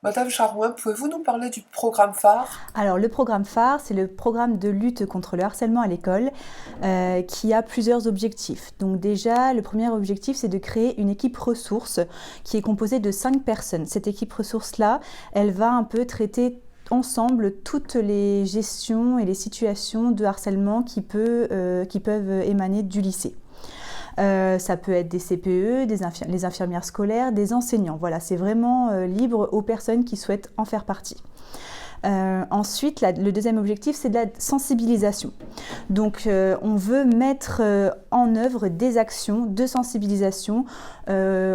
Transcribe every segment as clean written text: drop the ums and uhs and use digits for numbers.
Madame Charouin, pouvez-vous nous parler du programme phare? Alors, le programme phare, c'est le programme de lutte contre le harcèlement à l'école qui a plusieurs objectifs. Donc déjà, le premier objectif, c'est de créer une équipe ressources qui est composée de 5 personnes. Cette équipe ressources-là, elle va un peu traiter ensemble toutes les gestions et les situations de harcèlement qui peuvent émaner du lycée. Ça peut être des CPE, les infirmières scolaires, des enseignants. Voilà, c'est vraiment libre aux personnes qui souhaitent en faire partie. Ensuite, le deuxième objectif, c'est de la sensibilisation. Donc, on veut mettre en œuvre des actions de sensibilisation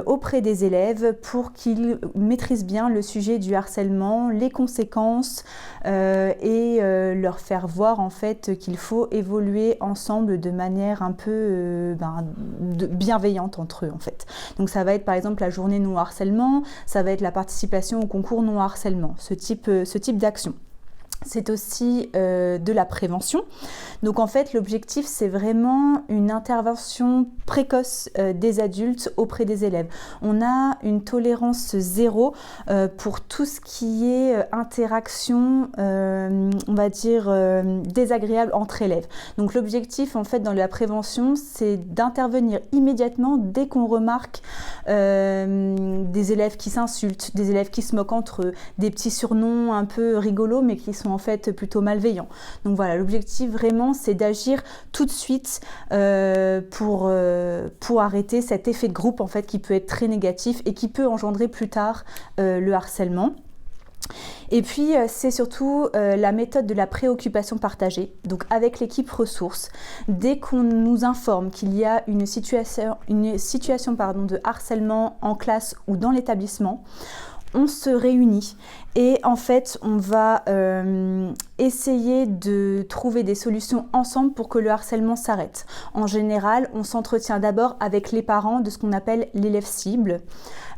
auprès des élèves pour qu'ils maîtrisent bien le sujet du harcèlement, les conséquences et leur faire voir en fait qu'il faut évoluer ensemble de manière un peu bienveillante entre eux en fait. Donc, ça va être par exemple la journée non harcèlement, ça va être la participation au concours non harcèlement, ce type d'action. C'est aussi de la prévention. Donc en fait, l'objectif, c'est vraiment une intervention précoce des adultes auprès des élèves. On a une tolérance zéro pour tout ce qui est interaction, on va dire, désagréable entre élèves. Donc l'objectif, en fait, dans la prévention, c'est d'intervenir immédiatement dès qu'on remarque des élèves qui s'insultent, des élèves qui se moquent entre eux, des petits surnoms un peu rigolos, mais qui sont en fait plutôt malveillants. Donc voilà, l'objectif vraiment, c'est d'agir tout de suite pour arrêter cet effet de groupe en fait qui peut être très négatif et qui peut engendrer plus tard le harcèlement. Et puis, c'est surtout la méthode de la préoccupation partagée. Donc, avec l'équipe ressources, dès qu'on nous informe qu'il y a une situation de harcèlement en classe ou dans l'établissement, on se réunit et en fait on va essayer de trouver des solutions ensemble pour que le harcèlement s'arrête. En général, on s'entretient d'abord avec les parents de ce qu'on appelle l'élève cible.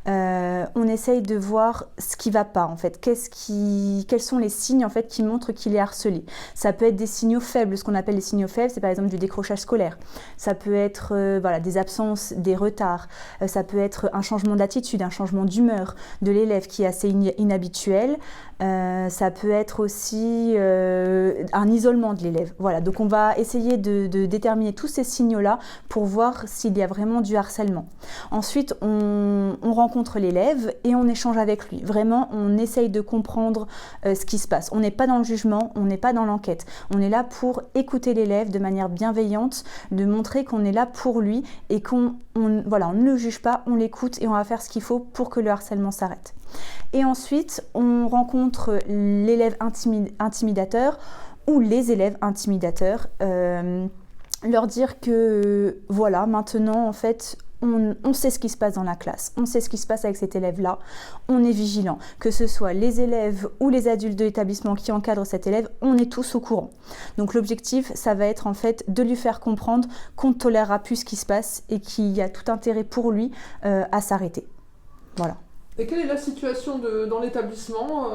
On essaye de voir ce qui ne va pas en fait, quels sont les signes en fait qui montrent qu'il est harcelé. Ça peut être des signaux faibles, ce qu'on appelle les signaux faibles, c'est par exemple du décrochage scolaire. Ça peut être des absences, des retards. Ça peut être un changement d'attitude, un changement d'humeur de l'élève qui est assez inhabituel. Ça peut être aussi un isolement de l'élève. Voilà, donc on va essayer de déterminer tous ces signaux-là pour voir s'il y a vraiment du harcèlement. Ensuite, on rencontre l'élève et on échange avec lui. Vraiment, on essaye de comprendre ce qui se passe. On n'est pas dans le jugement, on n'est pas dans l'enquête. On est là pour écouter l'élève de manière bienveillante, de montrer qu'on est là pour lui et qu'on ne le juge pas, on l'écoute et on va faire ce qu'il faut pour que le harcèlement s'arrête. Et ensuite, on rencontre l'élève intimidateur ou les élèves intimidateurs, leur dire que voilà, maintenant en fait, on sait ce qui se passe dans la classe, on sait ce qui se passe avec cet élève-là, on est vigilant, que ce soit les élèves ou les adultes de l'établissement qui encadrent cet élève, on est tous au courant. Donc l'objectif, ça va être en fait de lui faire comprendre qu'on ne tolérera plus ce qui se passe et qu'il y a tout intérêt pour lui à s'arrêter. Voilà. Et quelle est la situation dans l'établissement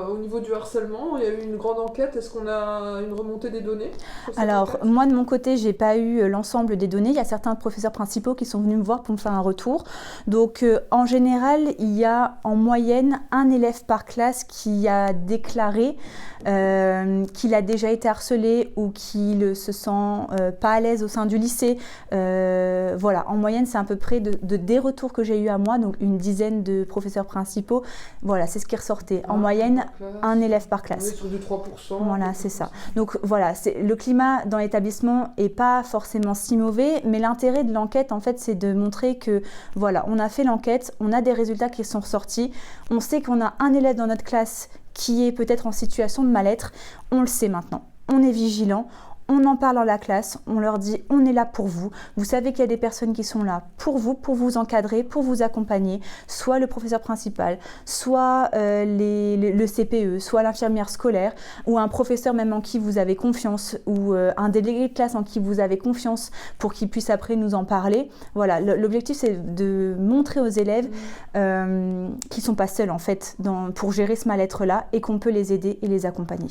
au niveau du harcèlement? Il y a eu une grande enquête, est-ce qu'on a une remontée des données? Alors, moi de mon côté, j'ai pas eu l'ensemble des données. Il y a certains professeurs principaux qui sont venus me voir pour me faire un retour. Donc, en général, il y a en moyenne un élève par classe qui a déclaré qu'il a déjà été harcelé ou qu'il se sent pas à l'aise au sein du lycée. Voilà, en moyenne, c'est à peu près des retours que j'ai eu à moi, donc une dizaine de professeurs principaux. Voilà, c'est ce qui ressortait. En moyenne, un élève par classe. On est sur du 3%. Voilà, c'est ça. Donc voilà, le climat dans l'établissement est pas forcément si mauvais, mais l'intérêt de l'enquête, en fait, c'est de montrer que, voilà, on a fait l'enquête, on a des résultats qui sont ressortis, on sait qu'on a un élève dans notre classe qui est peut-être en situation de mal-être, on le sait maintenant. On est vigilant, on en parle dans la classe, on leur dit on est là pour vous. Vous savez qu'il y a des personnes qui sont là pour vous encadrer, pour vous accompagner, soit le professeur principal, soit le CPE, soit l'infirmière scolaire, ou un professeur même en qui vous avez confiance, ou un délégué de classe en qui vous avez confiance pour qu'il puisse après nous en parler. Voilà, l'objectif c'est de montrer aux élèves qu'ils ne sont pas seuls en fait pour gérer ce mal-être-là et qu'on peut les aider et les accompagner.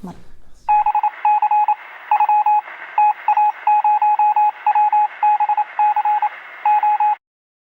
Voilà.